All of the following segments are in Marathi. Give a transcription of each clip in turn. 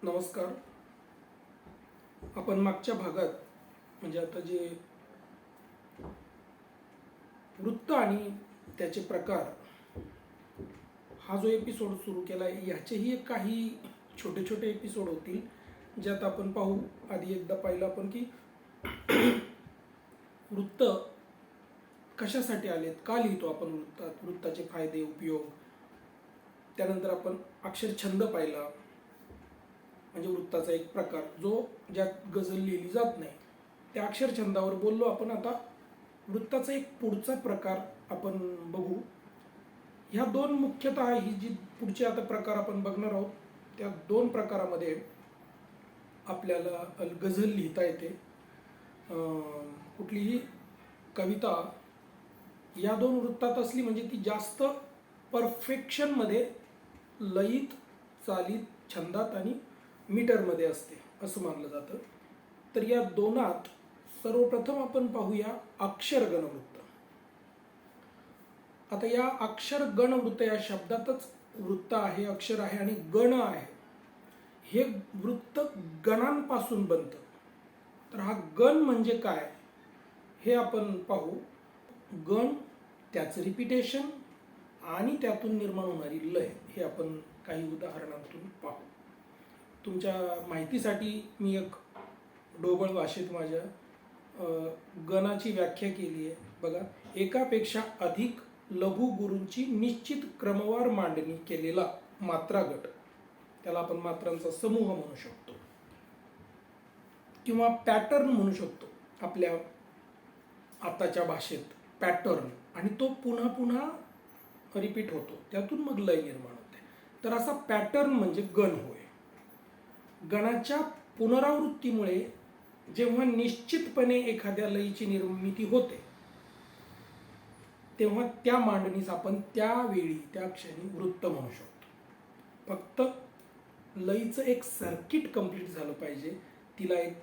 नमस्कार. आपण मागच्या भागात म्हणजे आता जे वृत्त आणि त्याचे प्रकार हा जो एपिसोड सुरू केला आहे ह्याचेही काही छोटे छोटे एपिसोड होतील ज्यात आपण पाहू. आधी एकदा पाहिलं आपण की वृत्त कशासाठी आलेत, का लिहितो आपण वृत्तात, वृत्ताचे फायदे उपयोग. त्यानंतर आपण अक्षरछंद पाहिला म्हणजे वृत्ताचा एक प्रकार जो ज्यात गझल लिहिली जात नाही त्या अक्षरछंदावर बोललो आपण. आता वृत्ताचा एक पुढचा प्रकार आपण बघू. ह्या दोन मुख्यतः ही जी पुढचे आता प्रकार आपण बघणार आहोत त्या दोन प्रकारामध्ये आपल्याला गझल लिहिता येते. कुठलीही कविता या दोन वृत्तात असली म्हणजे ती जास्त परफेक्शनमध्ये लयीत, चालीत, छंदात आणि मीटरमध्ये असते असं मानलं जातं. तर या दोनात सर्वप्रथम आपण पाहूया अक्षरगण वृत्त. आता या अक्षर गण वृत्त या शब्दातच वृत्त आहे, अक्षर आहे आणि गण आहे. हे वृत्त गणांपासून बनतं. तर हा गण म्हणजे काय हे आपण पाहू. गण, त्याचं रिपिटेशन आणि त्यातून निर्माण होणारी लय हे आपण काही उदाहरणातून पाहू. तुमच्या माहितीसाठी मी एक ढोबळ भाषेत माझ्या गणाची व्याख्या केली आहे. बघा, एकापेक्षा अधिक लघु गुरूंची निश्चित क्रमवार मांडणी केलेला मात्रा गट, त्याला आपण मात्रांचा समूह म्हणू शकतो किंवा पॅटर्न म्हणू शकतो आपल्या आताच्या भाषेत. पॅटर्न, आणि तो पुन्हा पुन्हा रिपीट होतो, त्यातून मग लय निर्माण होते. तर असा पॅटर्न म्हणजे गण होय. गणाच्या पुनरावृत्तीमुळे जेव्हा निश्चितपणे एखाद्या लयीची निर्मिती होते तेव्हा त्या मांडणीस आपण त्यावेळी त्या क्षणी वृत्त म्हणू शकतो. फक्त लयीचं एक सर्किट कंप्लीट झालं पाहिजे. तिला एक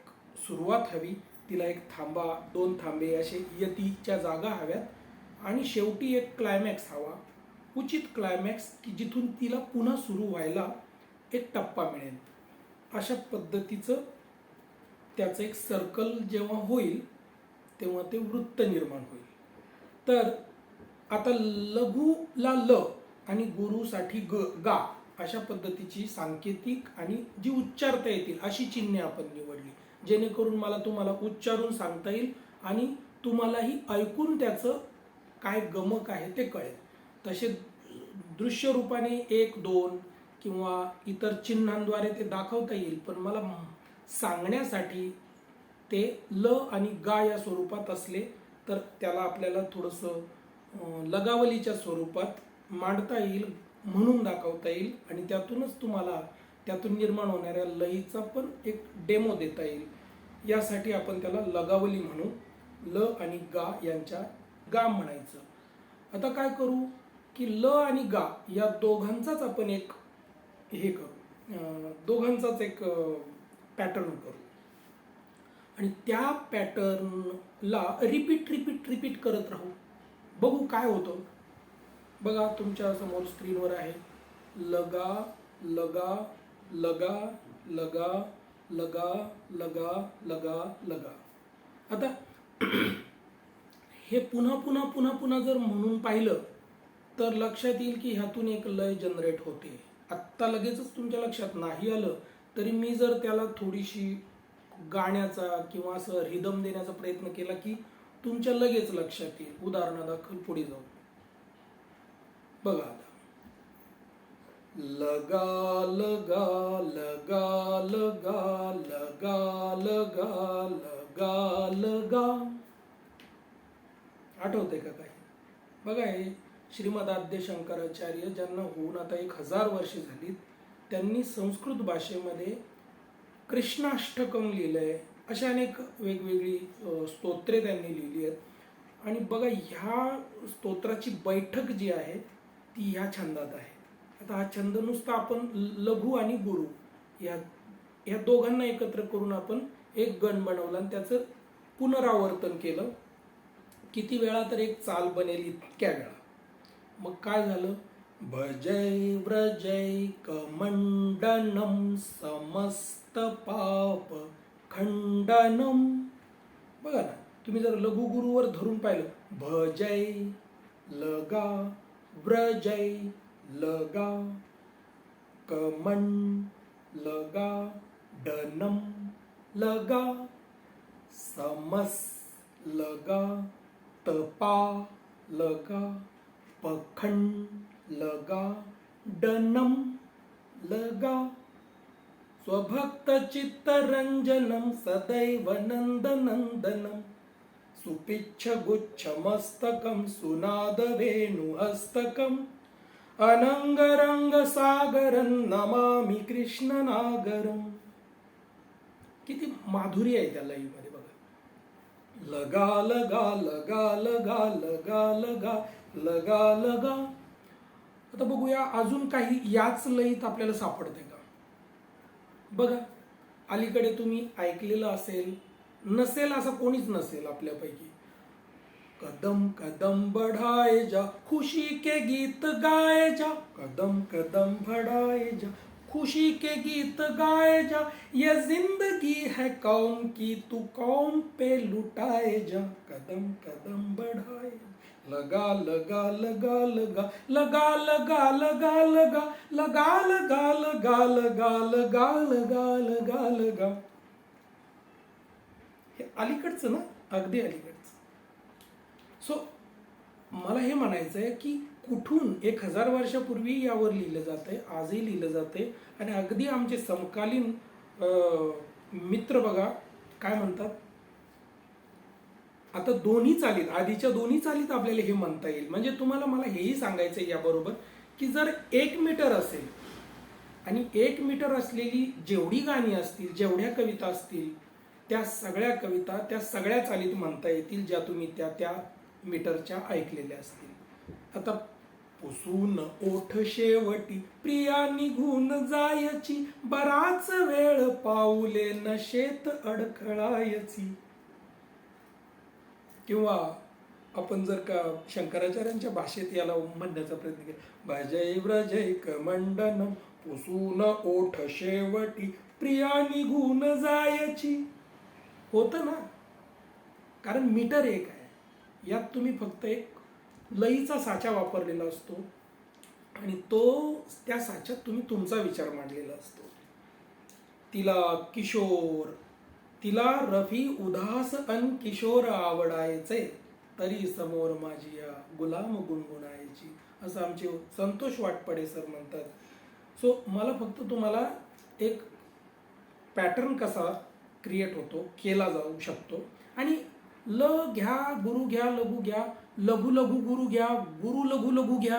सुरुवात हवी, तिला एक थांबा, दोन थांबे असे यतीच्या जागा हव्यात आणि शेवटी एक क्लायमॅक्स हवा, उचित क्लायमॅक्स की जिथून तिला पुन्हा सुरू व्हायला एक टप्पा मिळेल. अशा पद्धतीचं त्याचं एक सर्कल जेव्हा होईल तेव्हा ते वृत्त निर्माण होईल. तर आता लघुला ल आणि गुरुसाठी गा अशा पद्धतीची सांकेतिक आणि जी उच्चारता येतील अशी चिन्हे आपण निवडली जेणेकरून मला तुम्हाला उच्चारून सांगता येईल आणि तुम्हालाही ऐकून त्याचं काय गमक आहे ते कळेल. तसे दृश्य रूपाने 1, 2 किंवा इतर चिन्हांद्वारे ते दाखवता येईल, पण मला सांगण्यासाठी ते ल आणि गा या स्वरूपात असले तर त्याला आपल्याला थोडंसं लगावलीच्या स्वरूपात मांडता येईल, म्हणून दाखवता येईल आणि त्यातूनच तुम्हाला त्यातून निर्माण होणाऱ्या लयीचा पण एक डेमो देता येईल. यासाठी आपण त्याला लगावली म्हणू. ल आणि गा यांच्या गा म्हणायचं. आता काय करू की ल आणि गा या दोघांचाच आपण एक हे करू, दोघांचाच एक पॅटर्न करू आणि त्या पॅटर्नला रिपीट करत राहू. बघू काय होतं. बघा, तुमच्या समोर स्क्रीनवर आहे लगा लगा लगा लगा लगा लगा लगा लगा. आता हे पुन्हा पुन्हा पुन्हा पुन्हा जर म्हणून पाहिलं तर लक्षात येईल की ह्यातून एक लय जनरेट होते. आत्ता लगेचच तुमच्या लक्षात नाही आलं तरी मी जर त्याला थोडीशी गाण्याचा किंवा असं रिदम देण्याचा प्रयत्न केला की तुमच्या लगेच लक्षात येईल. उदाहरणादाखल पुढे जाऊ. बघा आता, लगा लगा लगा लगा लगा लगा लगा लगा. आठवतंय का काही? बघा, हे श्रीमद आद्य शंकराचार्य ज्यांना होऊन आता 1000 वर्षे झालीत, त्यांनी संस्कृत भाषेमध्ये कृष्णाष्टकम लिहिलंय. अशा अनेक वेगवेगळी स्तोत्रे त्यांनी लिहिली आहेत आणि बघा ह्या स्तोत्राची बैठक जी आहे ती ह्या छंदात आहे. आता हा छंद नुसता आपण लघु आणि गुरु या दोघांना एकत्र करून आपण एक गण बनवला आणि त्याचं पुनरावर्तन केलं. किती वेळा तर एक चाल बनेल इतक्या वेळा. मग काय झालं, भजै व्रजैकमण्डनं समस्तपापखण्डनं. बघा ना, तुम्ही जर लघु गुरुवर धरून पाहिलं, भजै लगा व्रजै लगा कमन लगा डनम लगा समस लगा तपा लगा पखंड लगा डनम लगा स्वभक्त चित्तरंजनम सदैव नंदनंदनम सुपिच्छ गुच्छमस्तकं सुनाद वेणुहस्तकं अनंगरंग सागरं नमामि कृष्णनागरं. किती माधुरी आहे त्या लयीमध्ये बघा. लगा लगा लगा लगा लगा लगा लगा लगा. आता बघूया अजून काही याच लयीत आपल्याला सापडते का बघा. अलीकडे तुम्ही ऐकलेलं असेल, नसेल असं कोणीच नसेल आपल्यापैकी. कदम कदम बढ़ाए जा खुशी के गीत गाए जा, कदम कदम बढ़ाए जा खुशी के गीत गाए जा, ये जिंदगी है कौम की तू कौम पे लुटाए जा, कदम कदम बढ़ाए लगा लगा लगा लगा लगा लगा लगा लगा लगा लगा लगा लगा लगा लगा लगा लगा. हे अलीकडचं ना, अगदी अलीकडचं. सो मला हे म्हणायचं आहे की कुठून 1000 वर्षापूर्वी यावर लिहिलं जातंय, आजही लिहिलं जाते. आणि अगदी आमचे समकालीन मित्र बघा काय म्हणतात, आता दोन्ही चालीत, आधीच्या दोन्ही चालीत आपल्याला हे म्हणता येईल. म्हणजे तुम्हाला मला हेही सांगायचं आहे याबरोबर की जर 1 मीटर असेल आणि 1 मीटर असलेली जेवढी गाणी असतील, जेवढ्या कविता असतील, त्या सगळ्या कविता त्या सगळ्या चालीत म्हणता येतील ज्या तुम्ही त्या त्या मीटरच्या ऐकलेल्या असतील. आता पुसून ओठ शेवटी प्रिया निघून जायची, बराच वेळ पाऊले नशेत अडखळायची. किंवा आपण जर का शंकराचार्यांच्या भाषेत याला म्हणण्याचा प्रयत्न केला, भजै व्रजैक मंडनम पुसून ओठ शेवटी प्रिया निघून जायची. होतं ना, कारण मीटर एक आहे. यात तुम्ही फक्त एक लईचा साचा वापरलेला असतो आणि तो त्या साच्यात तुम्ही तुमचा विचार मांडलेला असतो. तिला किशोर, तिला रफी उदास अन किशोर आवडायचे, तरी समोर माझी या गुलाम गुणगुणायची, असं आमचे संतोष वाटपडे सर म्हणतात. सो मला फक्त तुम्हाला एक पॅटर्न कसा क्रिएट होतो, केला जाऊ शकतो. आणि ल घ्या, गुरु घ्या, लघु घ्या, लघु लघु गुरु घ्या, गुरु लघु लघु घ्या,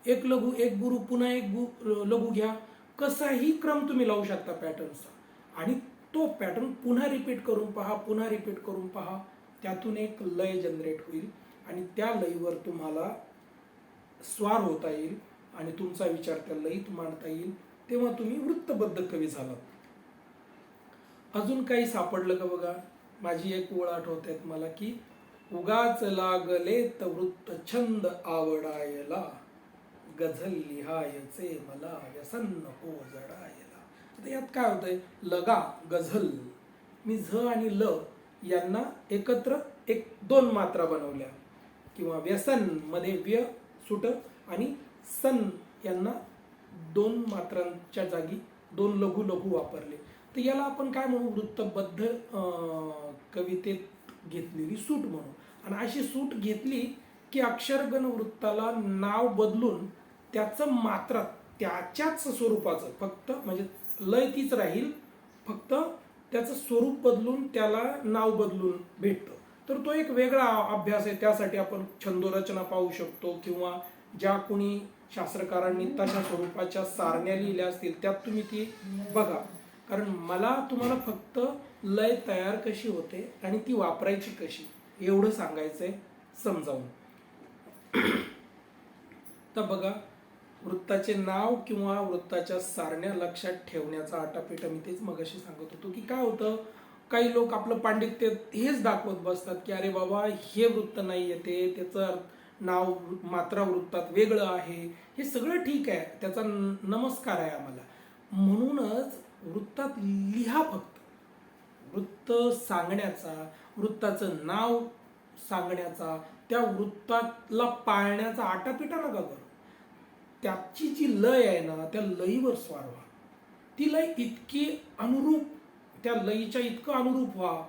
एक लघु एक गुरु पुन्हा एक लघु घ्या, कसाही क्रम तुम्ही लावू शकता पॅटर्नचा. आणि तो पॅटर्न पुन्हा रिपीट करून पहा, पुन्हा रिपीट करून पहा, त्यातून एक लय जनरेट होईल आणि त्या लयीवर तुम्हाला स्वार होता येईल आणि तुमचा विचार त्या लयीत मांडता येईल. तेव्हा तुम्ही वृत्तबद्ध कवी झालात. अजून काही सापडलं का बघा. माझी एक ओळ आठवत आहेत मला की उगाच लागलेत वृत्त छंद आवडायला, गझल लिहायचे मला व्यसन हो जडायला. आता यात काय होतंय, लगा गझल, मी झ आणि ल यांना एकत्र एक 2 मात्रा बनवल्या, किंवा व्यसन मध्ये व्य सुट आणि सन यांना 2 मात्रांच्या जागी 2 लघु लघु वापरले. तर याला आपण काय म्हणू, वृत्तबद्ध कवितेत घेतलेली सूट म्हणू. आणि अशी सूट घेतली की अक्षरगण वृत्ताला नाव बदलून त्याचं मात्रा त्याच्याच स्वरूपाचं, फक्त म्हणजे लय तीच राहील, फक्त त्याचं स्वरूप बदलून त्याला नाव बदलून भेटतं. तर तो एक वेगळा अभ्यास आहे. त्यासाठी आपण छंदोरचना पाहू शकतो, किंवा ज्या कोणी शास्त्रकारांनी तशा स्वरूपाच्या सारण्या लिहिल्या असतील त्यात तुम्ही ती बघा. कारण मला तुम्हाला फक्त लय तयार कशी होते आणि ती वापरायची कशी एवढं सांगायचंय समजावून. तर बघा, वृत्ताचे नाव किंवा वृत्ताच्या सारण्या लक्षात ठेवण्याचा आटापिटा मी तेच मगाशी सांगत होतो की काय होतं, काही लोक आपलं पांडित्य हेच दाखवत बसतात की अरे बाबा हे वृत्त नाही येते, त्याचं नाव मात्रा वृत्तात वेगळं आहे, हे सगळं ठीक आहे, त्याचा नमस्कार आहे आम्हाला. म्हणूनच वृत्तात लिहा फक्त. वृत्त सांगण्याचा, वृत्ताचं नाव सांगण्याचा, त्या वृत्ताला पाळण्याचा आटापिटा नका करू. त्याची जी लय आहे ना, त्या लयीवर स्वार व्हा. ती लय इतकी अनुरूप, त्या लयीच्या इतकं अनुरूप व्हा,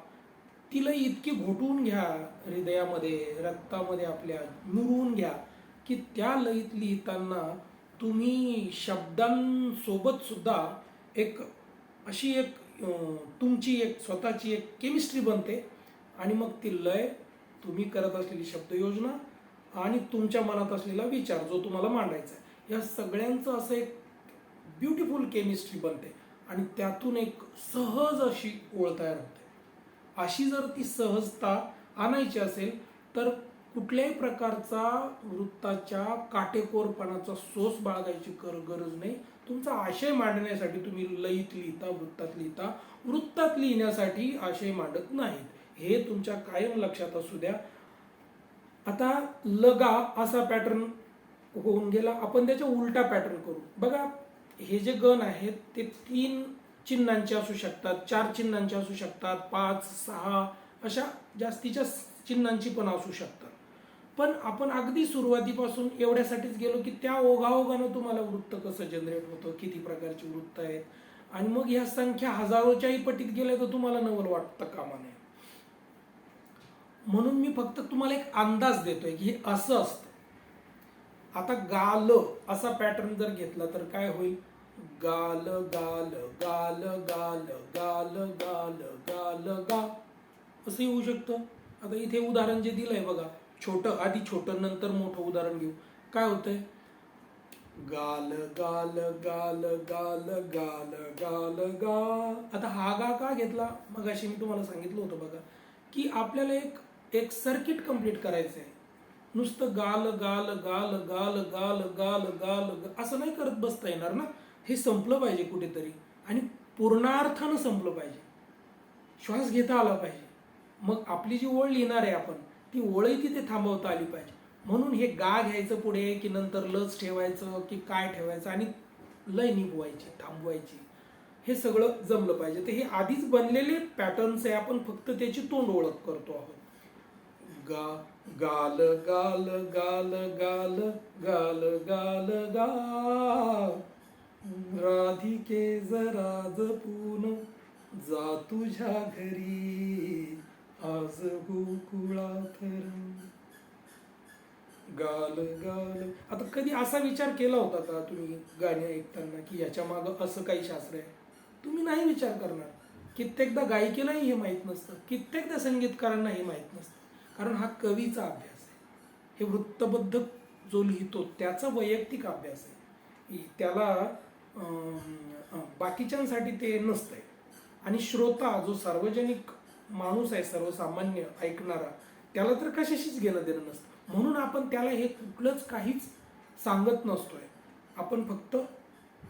ती लय इतकी घोटून घ्या हृदयामध्ये, रक्तामध्ये आपल्या मुरवून घ्या, की त्या लयीत लिहिताना तुम्ही शब्दांसोबत सुद्धा एक अशी एक तुमची एक स्वतःची एक केमिस्ट्री बनते. आणि मग ती लय, तुम्ही करत असलेली शब्दयोजना आणि तुमच्या मनात असलेला विचार जो तुम्हाला मांडायचा आहे, या सगळ्यांचं असं एक ब्युटिफुल केमिस्ट्री बनते आणि त्यातून एक सहज अशी ओळ तयार होते. अशी जर ती सहजता आणायची असेल तर कुठल्याही प्रकारचा वृत्ताच्या काटेकोरपणाचा सोस बाळगायची गरज नाही. तुमचा आशय मांडण्यासाठी तुम्ही लयीत लिहिता, वृत्तात लिहिता, वृत्तात लिहिण्यासाठी आशय मांडत नाहीत. हे तुमच्या कायम लक्षात असू द्या. आता लगा असा पॅटर्न होऊन गेला, आपण त्याचा उलटा पॅटर्न करू. बघा, हे जे गण आहेत ते 3 चिन्हांचे असू शकतात, 4 चिन्हांचे असू शकतात, 5, 6 अशा जास्तीच्या चिन्हांची पण असू शकतात. पण आपण अगदी सुरुवातीपासून एवढ्यासाठीच गेलो की त्या ओघाओघानं तुम्हाला वृत्त कसं जनरेट होतं, किती प्रकारची वृत्त आहेत, आणि मग ह्या संख्या हजारोच्याही पटीत गेल्या तर तुम्हाला नवल वाटतं कामा नये. म्हणून मी फक्त तुम्हाला एक अंदाज देतोय की हे असं असतं. आता गाल असा पॅटर्न जर घेतला तर काय होईल? गाल गाल गाल गाल गाल गाल गाल गा असं येऊ शकतं. आता इथे उदाहरण जे दिलंय बघा, छोटं आधी छोटं नंतर मोठं उदाहरण घेऊ. काय होतंय? गाल गाल गाल गाल गाल गाल गा. आता हा गा का घेतला? मग अशी मी तुम्हाला सांगितलं होतं बघा की आपल्याला एक सर्किट कंप्लीट करायचं आहे. नुसतं गाल गाल गाल गाल गाल गाल गाल असं नाही करत बसता येणार ना. हे संपलं पाहिजे कुठेतरी आणि पूर्णार्थानं संपलं पाहिजे. श्वास घेता आला पाहिजे. मग आपली जी ओळ लिहिणार आहे आपण, ती ओळही तिथे थांबवता आली पाहिजे. म्हणून हे गा घ्यायचं पुढे की नंतर लच ठेवायचं की काय ठेवायचं आणि लय निभवायची, थांबवायची, हे सगळं जमलं पाहिजे. तर हे आधीच बनलेले पॅटर्न्स आहे, आपण फक्त त्याची तोंड ओळख करतो आहोत. गा गाल गाल गाल गाल गाल गाल गा. राधिके जरा जपून जा तुझ्या घरी, आज गोकुळात रंग. गाल गाल. आता कधी असा विचार केला होता का तुम्ही गाणी ऐकताना की याच्या मागं असं काही शास्त्र आहे? तुम्ही नाही विचार करणार. कित्येकदा गायिकेलाही हे माहीत नसतं, कित्येकदा संगीतकारांना हे माहीत नसतं. कारण हा कवीचा अभ्यास आहे. हे वृत्तबद्ध जो लिहितो त्याचा वैयक्तिक अभ्यास आहे. त्याला बाकीच्यांसाठी ते नसतंय. आणि श्रोता जो सार्वजनिक माणूस आहे, सर्वसामान्य ऐकणारा, त्याला तर कशाशीच घेणं देणं नसतं. म्हणून आपण त्याला हे कुठलंच काहीच सांगत नसतोय. आपण फक्त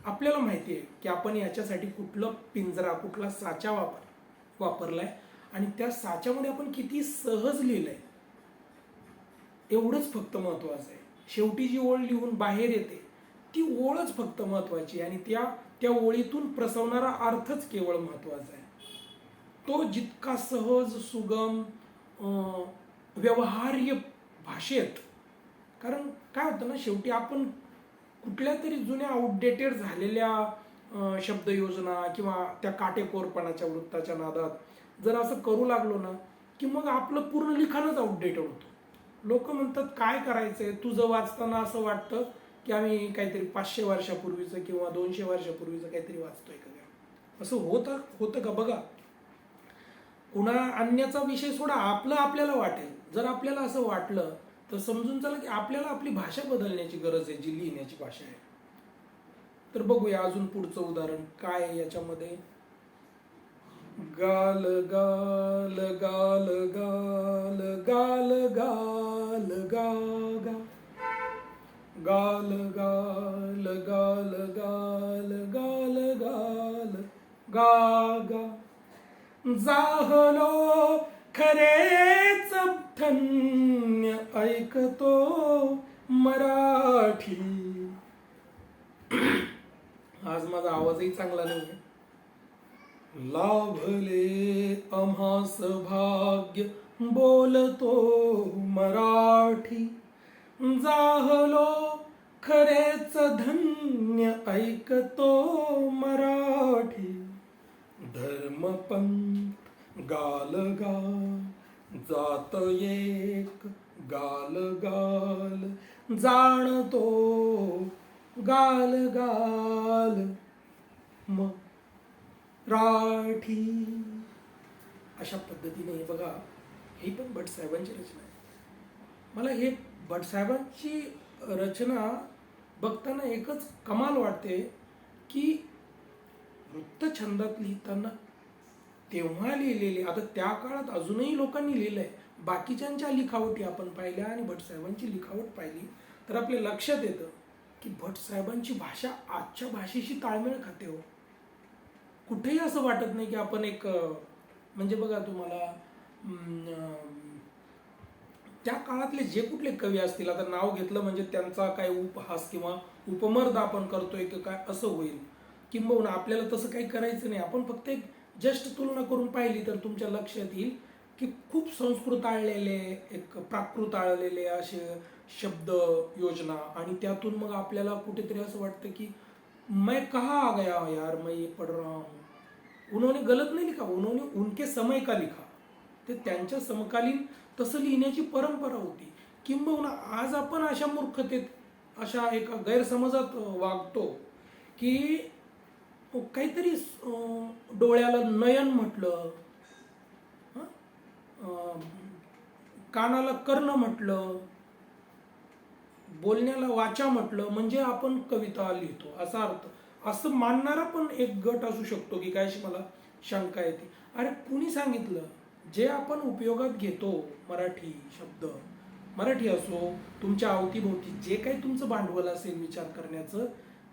आपल्याला माहिती आहे की आपण याच्यासाठी कुठलं पिंजरा, कुठला साचा वापरलाय आणि त्या साच्यामध्ये आपण किती सहज लिहिलंय एवढंच फक्त महत्वाचं आहे. शेवटी जी ओळ लिहून बाहेर येते ती ओळच फक्त महत्वाची आणि त्या ओळीतून प्रसवणारा अर्थच केवळ महत्वाचा आहे. तो जितका सहज, सुगम, व्यवहार्य भाषेत. कारण काय होतं ना, शेवटी आपण कुठल्या तरी जुन्या आउटडेटेड झालेल्या शब्दयोजना किंवा त्या काटेकोरपणाच्या वृत्ताच्या नादात जर असं करू लागलो ना की मग आपलं पूर्ण लिखाणच आउटडेटेड होतं. लोक म्हणतात काय करायचंय, तुझं वाचताना असं वाटतं की आम्ही काहीतरी 500 वर्षापूर्वीचं किंवा 200 वर्षापूर्वीचं काहीतरी वाचतोय का. असं होतं का? बघा, कुणा अन्याचा विषय सोडा, आपल्याला वाटेल. जर आपल्याला असं वाटलं तर समजून चला की आपल्याला आपली भाषा बदलण्याची गरज आहे, जी लिहिण्याची भाषा आहे. तर बघूया अजून पुढचं उदाहरण काय आहे याच्यामध्ये. गाल गाल गाल गाल गाल गाल गा गा. गाल गाल गाल गाल गाल गाल गा गा. जाहलो खरेच धन्य ऐकतो मराठी. आज माझा आवाजही चांगला नाही. लाभले आम्हास भाग्य बोलतो मराठी, जाहलो खरेच धन्य ऐकतो मराठी. धर्मपंथ गालगाल जात एक गालगाल, जाणतो गालगाल मराठी. अशा पद्धतीने बघा, ही पण भटसाहेबांची रचना आहे. मला हे भटसाहेबांची रचना बघताना एकच कमाल वाटते की वृत्तछंदात लिहिताना तेव्हा लिहिलेले, आता त्या काळात अजूनही लोकांनी लिहिलंय, बाकीच्यांच्या लिखावटी आपण पाहिल्या आणि भटसाहेबांची लिखावट पाहिली तर आपल्या लक्षात येतं की भटसाहेबांची भाषा आजच्या भाषेशी ताळमेळ खाते हो. कुठेही असं वाटत नाही की आपण एक, म्हणजे बघा तुम्हाला त्या काळातले जे कुठले कवी असतील, आता नाव घेतलं म्हणजे त्यांचा काय उपहास किंवा उपमर्द आपण करतोय की काय असं होईल, किंबहुना आपल्याला तसं काही करायचं नाही. आपण फक्त एक जस्ट तुलना करून पाहिली तर तुमच्या लक्षात येईल की खूप संस्कृत आळलेले, एक प्राकृत आळलेले असे शब्द योजना, आणि त्यातून मग आपल्याला कुठेतरी असं वाटतं की मैं कहाँ आ गया यार, मैं ये पढ़ रहा हूँ. उन्होंने गलत नहीं लिखा, उन्होंने उनके समय का लिखा. ते त्यांच्या समकालीन तसं लिहिण्याची परंपरा होती. किंबहुना आज आपण अशा मूर्खतेत, अशा एका गैरसमजात वागतो की काहीतरी डोळ्याला नयन म्हटलं, कानाला कर्ण म्हटलं, बोलण्याला वाचा म्हटलं म्हणजे आपण कविता लिहितो असा अर्थ. असं मानणारा पण एक गट असू शकतो की काय, अशी मला शंका येते. अरे कुणी सांगितलं, जे आपण उपयोगात घेतो मराठी शब्द, मराठी असो, तुमच्या अवतीभोवती जे काही तुमचं भांडवल असेल विचार करण्याचं,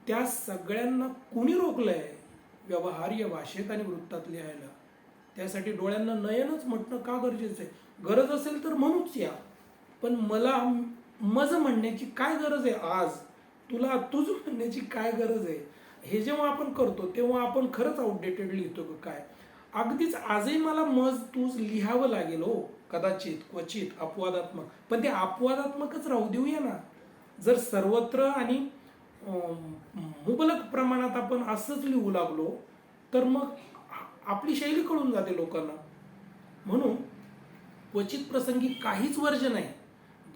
त्या सगळ्यांना कुणी रोखलंय व्यवहार्य भाषेत आणि वृत्तात लिहायला? त्यासाठी डोळ्यांना नयनच म्हटणं का गरजेचं आहे? गरज असेल तर म्हणूच या, पण मला मज म्हणण्याची काय गरज आहे? आज तुला तुझ म्हणण्याची काय गरज आहे? हे जेव्हा आपण करतो तेव्हा आपण खरंच आउटडेटेड लिहितो का काय? अगदीच आजही मला मज तूच लिहावं लागेल हो, कदाचित क्वचित अपवादात्मक, पण ते अपवादात्मकच राहू देऊया ना. जर सर्वत्र आणि मुबलक प्रमाणात आपण असंच लिहू लागलो तर मग आपली शैली कळून जाते लोकांना. म्हणून क्वचित प्रसंगी काहीच वर्ज नाही.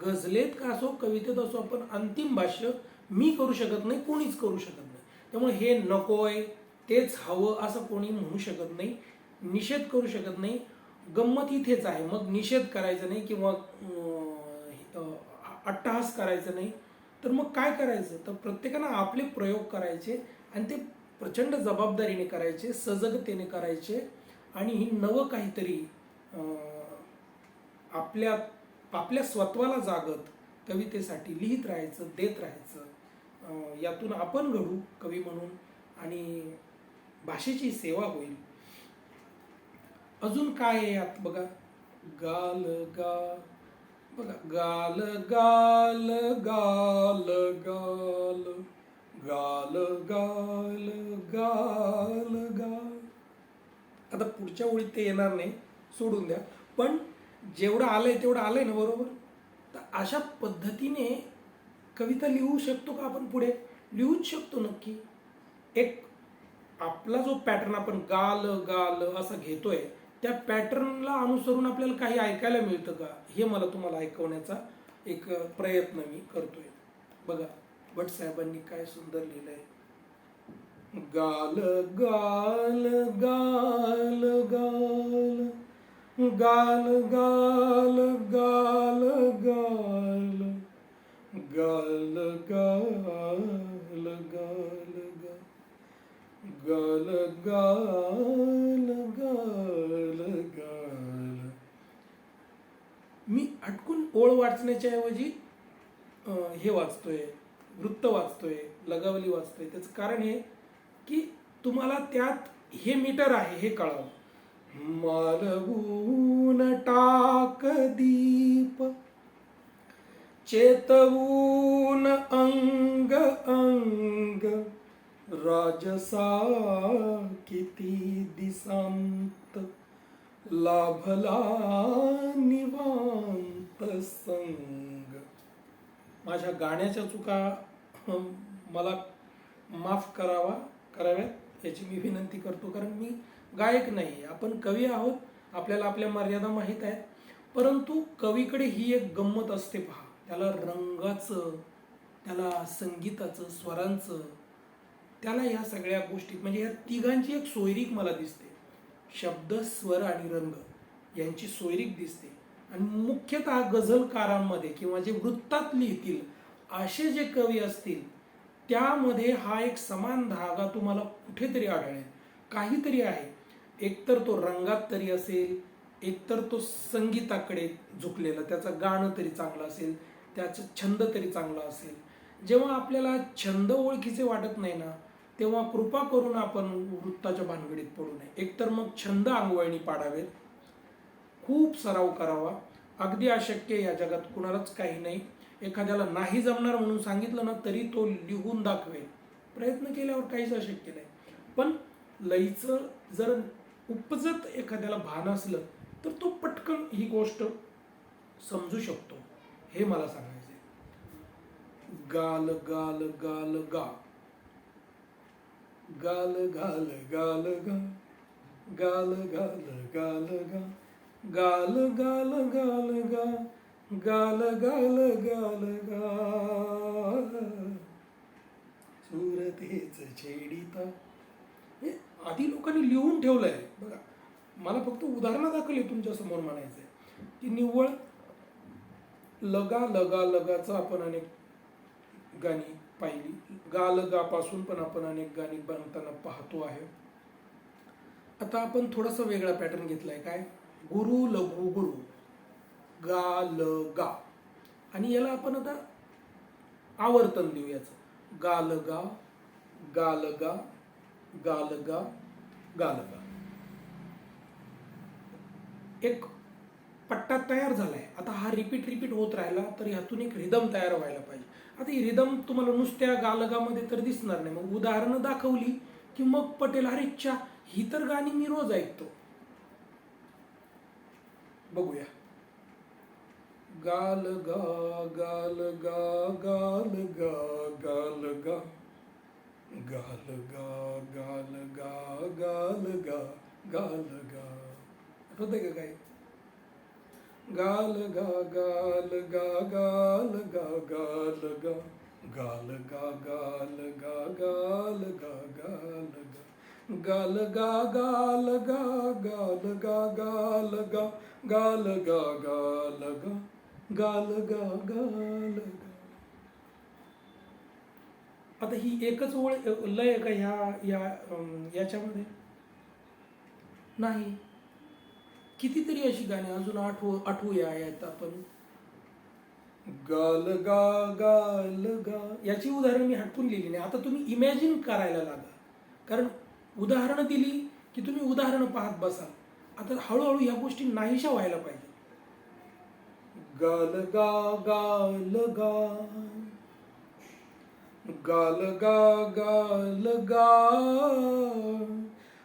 गझलेत का असो, कवितेत असो, आपण अंतिम भाष्य मी करू शकत नाही, कोणीच करू शकत नाही. त्यामुळे हे नकोय तेच हवं असं कोणी म्हणू शकत नाही, निषेध करू शकत नाही. गंमत इथेच आहे, मग निषेध करायचा नाही किंवा अट्टहास करायचा नाही, तर मग काय करायचं? तर प्रत्येकानं आपले प्रयोग करायचे आणि ते प्रचंड जबाबदारीने करायचे, सजगतेने करायचे, आणि नवं काहीतरी आपल्या स्वत्वाला जागत कवितेसाठी लिहित राहायचं, देत राहायचं. यातून आपण घडू कवी म्हणून आणि भाषेची सेवा होईल. अजून काय आहे यात बघा, गाल गाल, बघा गाल गाल गाल गाल गाल गाल गाल गाल. आता पुढच्या ओळीत ते येणार नाही, सोडून द्या, पण जेवढं आलंय तेवढं आलंय ना, बरोबर? तर अशा पद्धतीने कविता लिहू शकतो का आपण? पुढे लिहूच शकतो नक्की. एक आपला जो पॅटर्न आपण गाल गाल असा घेतोय, त्या पॅटर्नला अनुसरून आपल्याला काही ऐकायला मिळतं का, हे मला तुम्हाला ऐकवण्याचा एक प्रयत्न मी करतोय. बघा भटसाहेबांनी काय सुंदर लिहिलंय. गाल गाल गाल गाल गाल गाल गाल गाल गाल गाल गाल गाल गाल गाल गाल. मी अटकून ओळ वाचण्याच्या ऐवजी हे वाचतोय, वृत्त वाचतोय, लगावली वाचतोय. त्याचं कारण हे की तुम्हाला त्यात हे मीटर आहे हे कळावं. मालवून टाक दीप, चेतवून अंग अंग, राजसा किती दिसांत, लाभला निवांत संग. माझ्या गाण्याच्या चुका मला माफ कराव्यात याची मी विनंती करतो, कारण मी गायक नाही, आपण कवी आहोत, आपल्याला आपल्या मर्यादा माहीत आहेत. परंतु कवीकडे ही एक गंमत असते पहा, त्याला रंगाचं, त्याला संगीताचं, स्वरांचं, त्याला ह्या सगळ्या गोष्टी म्हणजे या तिघांची एक सोयरीक मला दिसते. शब्द, स्वर आणि रंग यांची सोयरीक दिसते. आणि मुख्यतः गझलकारांमध्ये किंवा जे वृत्तात लिहितील असे जे कवी असतील त्यामध्ये हा एक समान धागा तुम्हाला कुठेतरी आढळेल. काहीतरी आहे, एकतर तो रंगात तरी असेल, एकतर तो संगीताकडे झुकलेला, त्याचं गाणं तरी चांगलं असेल, त्याचा छंद तरी चांगला असेल. जेव्हा आपल्याला छंद ओळखीचे वाटत नाही ना, तेव्हा कृपा करून आपण वृत्ताच्या भानगडीत पडू नये. एकतर मग छंद अंगवळणी पाडावेत, खूप सराव करावा. अगदी अशक्य या जगात कुणालाच काही नाही. एखाद्याला नाही जमणार म्हणून सांगितलं ना तरी तो लिहून दाखवेल. प्रयत्न केल्यावर काहीच अशक्य नाही. पण लईचं जर उपजत एखाद्याला भान असलं तर तो पटकन ही गोष्ट समजू शकतो, हे मला सांगायचं आहे. गाल गाल गाल गा, गाल गाल गाल गा, गाल गाल गाल गा, गाल गाल गाल गा, गाल गाल गाल गा, सुरतेच छेडिता. हे आधी लोकांनी लिहून ठेवलंय बघा. मला फक्त उदाहरणादाखल तुमच्या समोर म्हणायचंय की निव्वळ लगा लगा लगाचा आपण अनेक गाणी पाहिली, गाल गा पासून पण आपण अनेक गाणी बनताना पाहतो आहे. आता आपण थोडासा वेगळा पॅटर्न घेतलाय. काय? गुरु लघु गुरु, गा ल गा. आणि याला आपण आता आवर्तन देऊ याचं. गाल गा, गाल गा, गाल गा, गाल गा. एक पट्टा तयार झालाय. आता हा रिपीट होत राहिला तर ह्यातून एक रिदम तयार व्हायला पाहिजे. आता ही रिदम तुम्हाला नुसत्या गालगामध्ये तर दिसणार नाही. मग उदाहरणं दाखवली की मग पटेल, अरे च्या, ही तर गाणी मी रोज ऐकतो. बघूया. गाल गा गाल गा गाल गा गाल गा, गाल गा गाल गा गाल गा गाल गा. आठवतंय का काय? गाल गा गाल गा गाल गा गाल गा, गाल गा गाल गा गाल गा गाल गा, गाल गा गाल गा गाल गा गाल गा, गाल गा गाल गा गाल गा गाल गा. आता ही एकच ओळ लय का याच्यामध्ये? नाही. कितीतरी अशी गाणी अजून आठवूया यात आपण. गाल गा गाल गा याची उदाहरणं मी हटकून लिहिली नाही. आता तुम्ही इमॅजिन करायला लागा, कारण उदाहरणं दिली की तुम्ही उदाहरणं पाहत बसाल. आता हळूहळू ह्या गोष्टी नाहीशा व्हायला पाहिजे. गाल गा गाल गा, गाल गा गाल गा,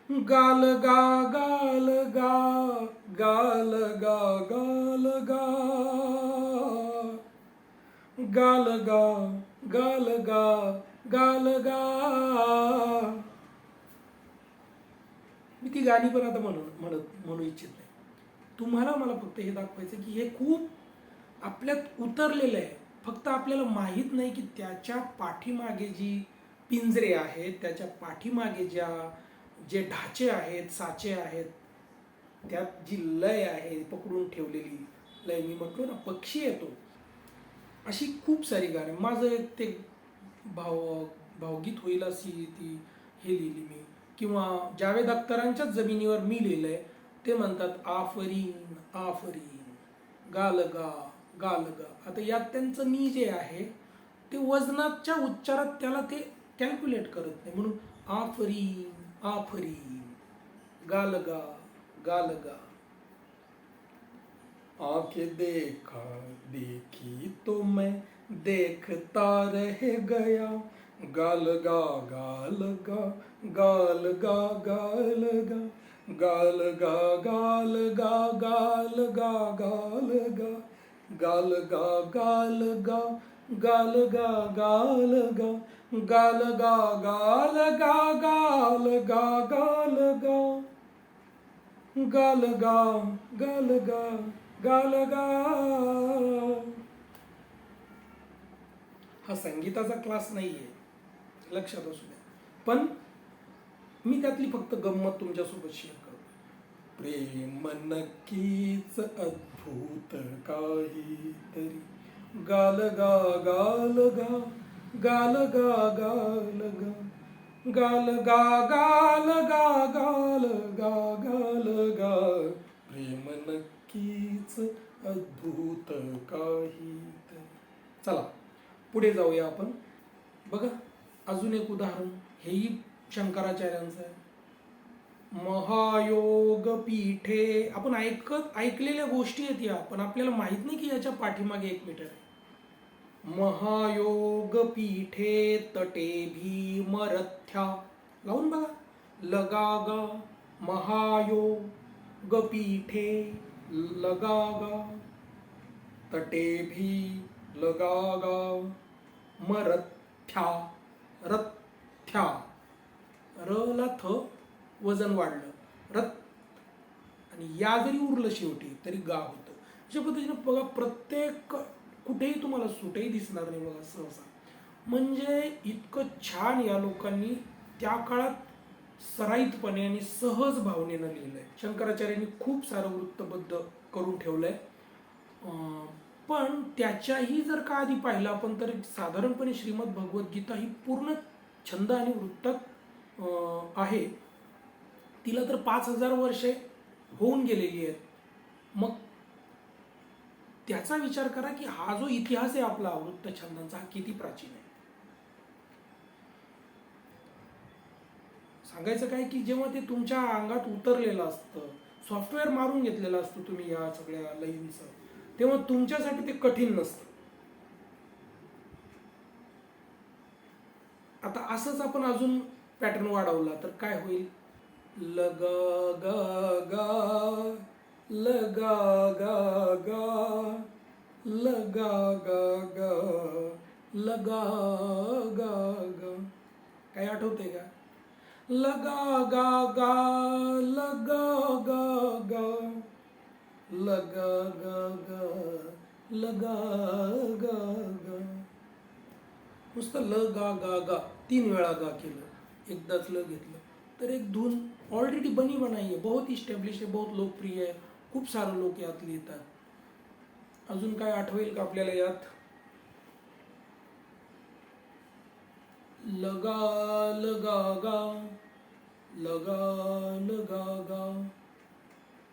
गाल गा गाल गा, गाल गा गाल गा, गाल गा गाल गा गाल गा. मी ती गाणी पण आता म्हणू इच्छित नाही. तुम्हाला मला फक्त हे दाखवायचं की हे खूप आपल्यात उतरलेलं आहे. फक्त आपल्याला माहीत नाही की त्याच्या पाठीमागे जी पिंजरे आहेत, त्याच्या पाठीमागे जे ढाचे आहेत, साचे आहेत, त्यात जी लय आहे, पकडून ठेवलेली लय. मी म्हटलो ना, पक्षी येतो. अशी खूप सारी गाणी. माझं एक ते भावगीत होईल अशी ती हे लिहिली मी, किंवा जावेद अख्तरांच्याच जमिनीवर मी लिहिलंय. ते म्हणतात आफरीन आफरीन, गाल गा गाल गा. आता यात त्यांचं मी जे आहे ते वजनाच्या उच्चारात त्याला ते कॅल्क्युलेट करत नाही, म्हणून आफरीन आफरीन, गाल गा गा लगा, आंखें देखा देखी तो मैं देखता रह गया, गाल गा गाल गा गाल गा गाल गा गाल गा गाल गा गाल गा गाल गा गाल गा गाल गा गाल गा गाल गा गाल गा गाल गा गाल गा गाल गा गाल गा गाल गा गाल गा. हा संगीताचा क्लास नाहीये, लक्षात असू द्या. पण मी त्यातली फक्त गंमत तुमच्यासोबत शेअर करतो. प्रेम नक्कीच अद्भुत काहीतरी, गाल गा गाल गा गाल गा गाल गा गाल गा गाल गा गाल गा गाल गा. प्रेम नक्कीच अद्भुत काहीतरी. चला पुढे जाऊया आपण. बघा अजून एक उदाहरण, हेही शंकराचार्यांचं आहे. महायोग पीठे. आपण ऐकलेल्या गोष्टी आहेत या, पण आपल्याला माहित नाही की याच्या पाठीमागे एक मीटर आहे. महायोग पीठे तटे भीमरथ्या. लावून बघा, लगागा महायोग पीठे लगागा तटे भी लगागा मरथ्या. रथ्या, रला थ वजन वाढलं, रथ, आणि या जरी उरलं शेवटी तरी गा होतं. अशा पद्धतीने बघा प्रत्येक कुठेही तुम्हाला सुटही दिसणार नाही बघा सहसा. म्हणजे इतकं छान या लोकांनी त्या काळात सराईतपणे आणि सहज भावनेनं लिहिलंय. शंकराचार्यांनी खूप सारं वृत्तबद्ध करून ठेवलंय. पण त्याच्याही जर का आधी पाहिलं आपण तर साधारणपणे श्रीमद भगवद्गीता ही पूर्ण छंद आणि वृत्तात आहे. तिला तर 5000 वर्षे होऊन गेलेली आहेत. मग त्याचा विचार करा की हा जो इतिहास आहे आपला वृत्तछंदांचा, हा किती प्राचीन आहे. सांगायचं काय की जेव्हा ते तुमच्या अंगात उतरलेलं असतं, सॉफ्टवेअर मारून घेतलेलं असतं तुम्ही या सगळ्या लयींचं, तेव्हा तुमच्यासाठी ते कठीण नसतं. आता असंच आपण अजून पॅटर्न वाढवला तर काय होईल. लगा गा गा लगा गा गा लगा गा गा लगा गा गा. काय आठवतंय का. लगा गा गा लगा गा गा लगा गा गा लगा गा गा. नुसतं ल गा गा गा 3 वेळा गा केलं, एकदाच ल घेतलं तर एक धून ऑलरेडी बनी बनाई है, बहुत इस्टॅब्लिश आहे, बहुत लोकप्रिय आहे, खूप सारे लोक यात लिहितात. अजून काय आठवेल का आपल्याला यात. लगा लगा गा लगा लगा गा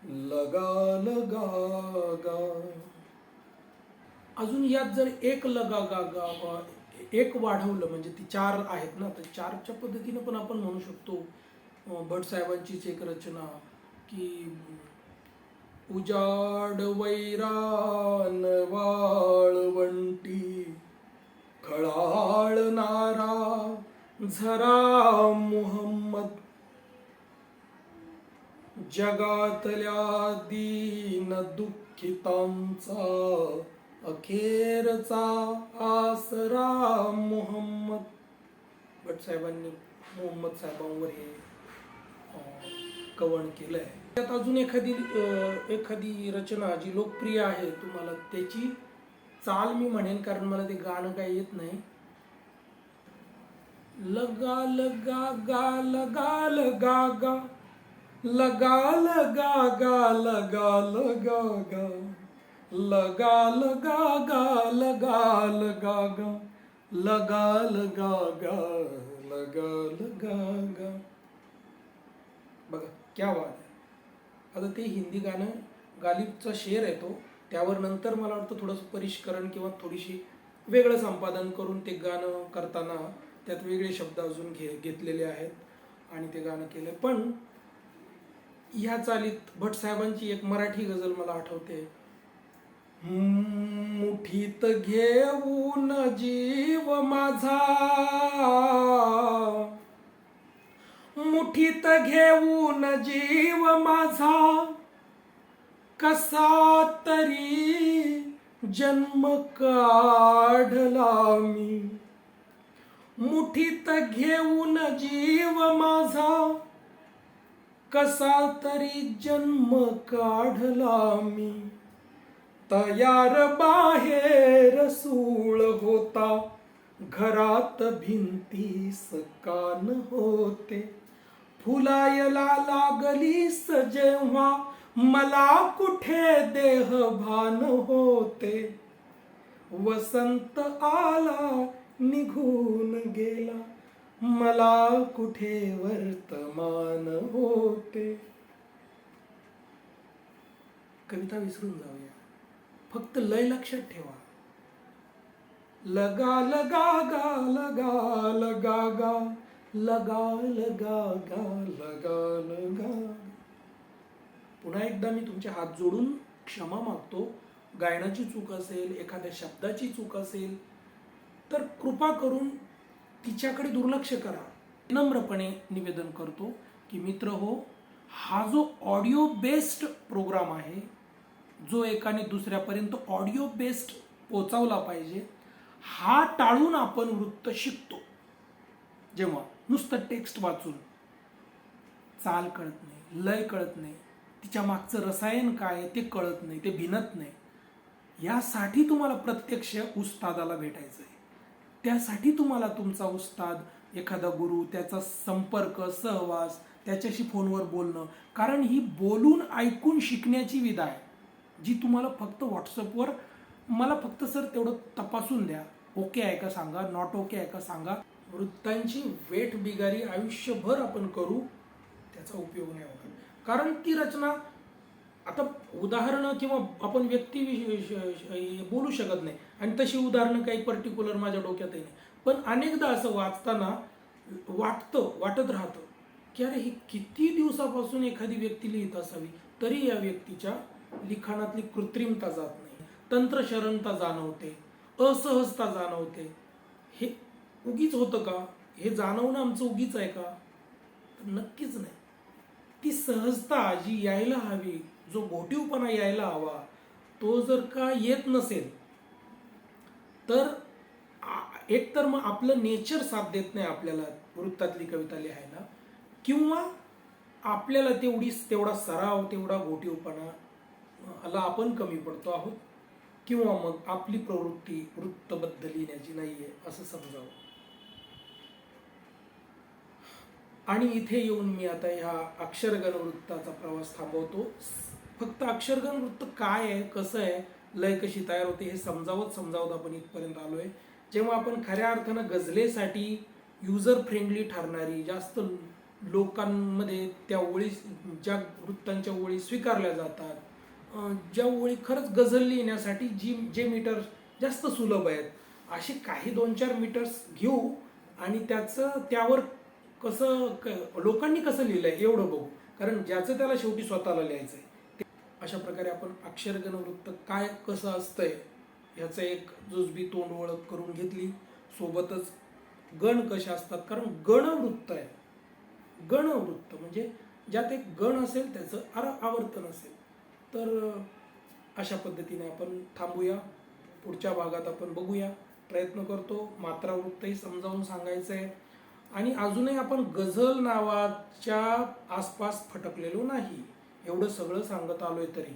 लगा लगा गा. अजून यात जर एक लगा गा गा एक वाढवलं म्हणजे ती 4 आहेत ना, तर 4च्या पद्धतीने पण आपण म्हणू शकतो. भट साहेबांचीच एक रचना की उजाड वैरान वाळवंटी खळाळणारा झरा मुहम्मद, जगातल्या दीन दुःखितांचा अखेरचा आसरा मुहम्मद. भट साहेबांनी मुहम्मद साहेबांवर हे कवण केलंय. त्यात अजून एखादी रचना जी लोकप्रिय आहे, तुम्हाला त्याची चाल मी म्हणेन कारण मला ते गाणं काही येत नाही. लगा लगा गा लगा लगा गा लगा लगा गा लगा लगा गा लगा लगा गा लगा लगा गा लगा लगा गा लगा लगा गा. बघा क्या बात आहे. आता ते हिंदी गाणं गालिबचा शेर आहे तो, त्यावर नंतर मला वाटतं थोडंसं परिष्करण किंवा थोडीशी वेगळं संपादन करून ते गाणं करताना त्यात वेगळे शब्द अजून घेतलेले आहेत आणि ते गाणं केलं. पण ह्या चालीत भटसाहेबांची एक मराठी गझल मला आठवते. मुठीत घेऊन जीव माझा, मुठीत घेऊन जीव माझा, कसा तरी जन्म काढला मी. मुठीत घेऊन जीव माझा, कसा तरी जन्म काढला मी. तयार बाहेर सूळ होता, घरात भिंतीस कान होते. फुलायला लागलीस जेव्हा, मला कुठे देह भान होते. वसंत आला निघून गेला, मला कुठे वर्तमान होते. कविता विसरून जाऊया, फक्त लय लक्षात ठेवा. लगा लगा गा लगा लगा गा, लगा लगा गा लगा लगा. पुन्हा एकदा मी तुमचे हात जोडून क्षमा मागतो. गायनाची चूक असेल, एखाद्या शब्दाची चूक असेल तर कृपा करून तिच्याकडे दुर्लक्ष करा. विनम्रपणे निवेदन करतो की मित्र हो, हा जो ऑडिओ बेस्ड प्रोग्राम आहे, जो एकाने दुसऱ्यापर्यंत ऑडिओ बेस्ड पोचावला पाहिजे, हा टाळून आपण वृत्त शिकतो. जेव्हा नुसतं टेक्स्ट वाचून चाल कळत नाही, लय कळत नाही, तिच्या मागचं रसायन काय ते कळत नाही, ते भिनत नाही. यासाठी तुम्हाला प्रत्यक्ष उस्तादाला भेटायचं आहे. त्यासाठी तुम्हाला तुमचा उस्ताद, एखादा गुरु, त्याचा संपर्क, सहवास, त्याच्याशी फोनवर बोलणं. कारण ही बोलून ऐकून शिकण्याची विधा आहे, जी तुम्हाला फक्त व्हॉट्सअपवर मला फक्त सर तेवढं तपासून द्या, ओके आहे का सांगा, नॉट ओके आहे का सांगा. वृत्तांची वेठ बिगारी आयुष्यभर आपण करू, त्याचा उपयोग नाही होणार. कारण ती रचना, आता उदाहरणं किंवा आपण व्यक्ती बोलू शकत नाही आणि तशी उदाहरणं काही पर्टिक्युलर माझ्या डोक्यातही नाही. पण अनेकदा असं वाचताना वाटत राहतं की अरे ही किती दिवसापासून एखादी व्यक्ती लिहित असावी, तरी या व्यक्तीच्या लिखाणातली कृत्रिमता जात नाही, तंत्रशरणता जाणवते, असहजता जाणवते. हे उगीच होतं का? हे जाणवणं आमचं उगीच आहे का? नक्कीच नाही. ती सहजता जी यायला हवी, जो घोटीवपणा यायला हवा, तो जर का येत नसेल तर एकतर मग आपलं नेचर साथ देत नाही आपल्याला वृत्तातली कविता लिहायला, किंवा आपल्याला तेवढा सराव, तेवढा घोटीवपणा ला आपण कमी पडतो आहोत, किंवा मग आपली प्रवृत्ती वृत्तबद्ध लिहिण्याची नाहीये असं समजावं. आणि इथे येऊन मी आता ह्या अक्षरगण वृत्ताचा प्रवास थांबवतो. फक्त अक्षरगण वृत्त काय आहे, कसं आहे, लय कशी तयार होते हे समजावत आपण इथपर्यंत आलोय. जेव्हा आपण खऱ्या अर्थानं गझलेसाठी युजर फ्रेंडली ठरणारी, जास्त लोकांमध्ये त्या ओळी, ज्या वृत्तांच्या ओळी स्वीकारल्या जातात, ज्या ओळी खरंच गझल लिहिण्यासाठी जे मीटर्स जास्त सुलभ आहेत, असे काही 2-4 मीटर्स घेऊ आणि त्यावर लोकांनी कसं लिहिलंय एवढं बघू. कारण ज्याचं त्याला शेवटी स्वतःला लिहायचंय. अशा प्रकारे आपण अक्षरगण वृत्त काय कसं असतंय ह्याचं एक जुजबी तोंड ओळख करून घेतली. सोबतच गण कशा असतात, कारण गणवृत्त आहे. गणवृत्त म्हणजे ज्यात एक गण असेल, त्याचं आवर्तन असेल. तर अशा पद्धतीने आपण थांबूया. पुढच्या भागात आपण बघूया. प्रयत्न करतो मात्रावृत्तही समजावून सांगायचं आहे. आणि अजूनही आपण गझल नावाच्या आसपास फटकलेलो नाही, एवढं सगळं सांगत आलोय. तरी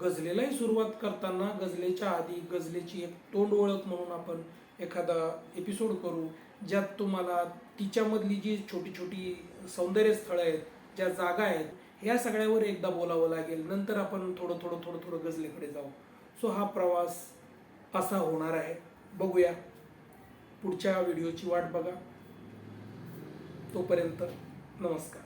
गझलेलाही सुरुवात करताना गझलेच्या आधी गझलेची एक तोंड ओळख म्हणून आपण एखादा एपिसोड करू, ज्यात तुम्हाला तिच्यामधली जी छोटी छोटी सौंदर्य स्थळं आहेत, ज्या जागा आहेत, ह्या सगळ्यावर एकदा बोलावं लागेल. नंतर आपण थोडं गझलेकडे जाऊ. सो हा प्रवास असा होणार आहे. बघूया. पुढच्या व्हिडिओची वाट बघा. तोपर्यंत नमस्कार.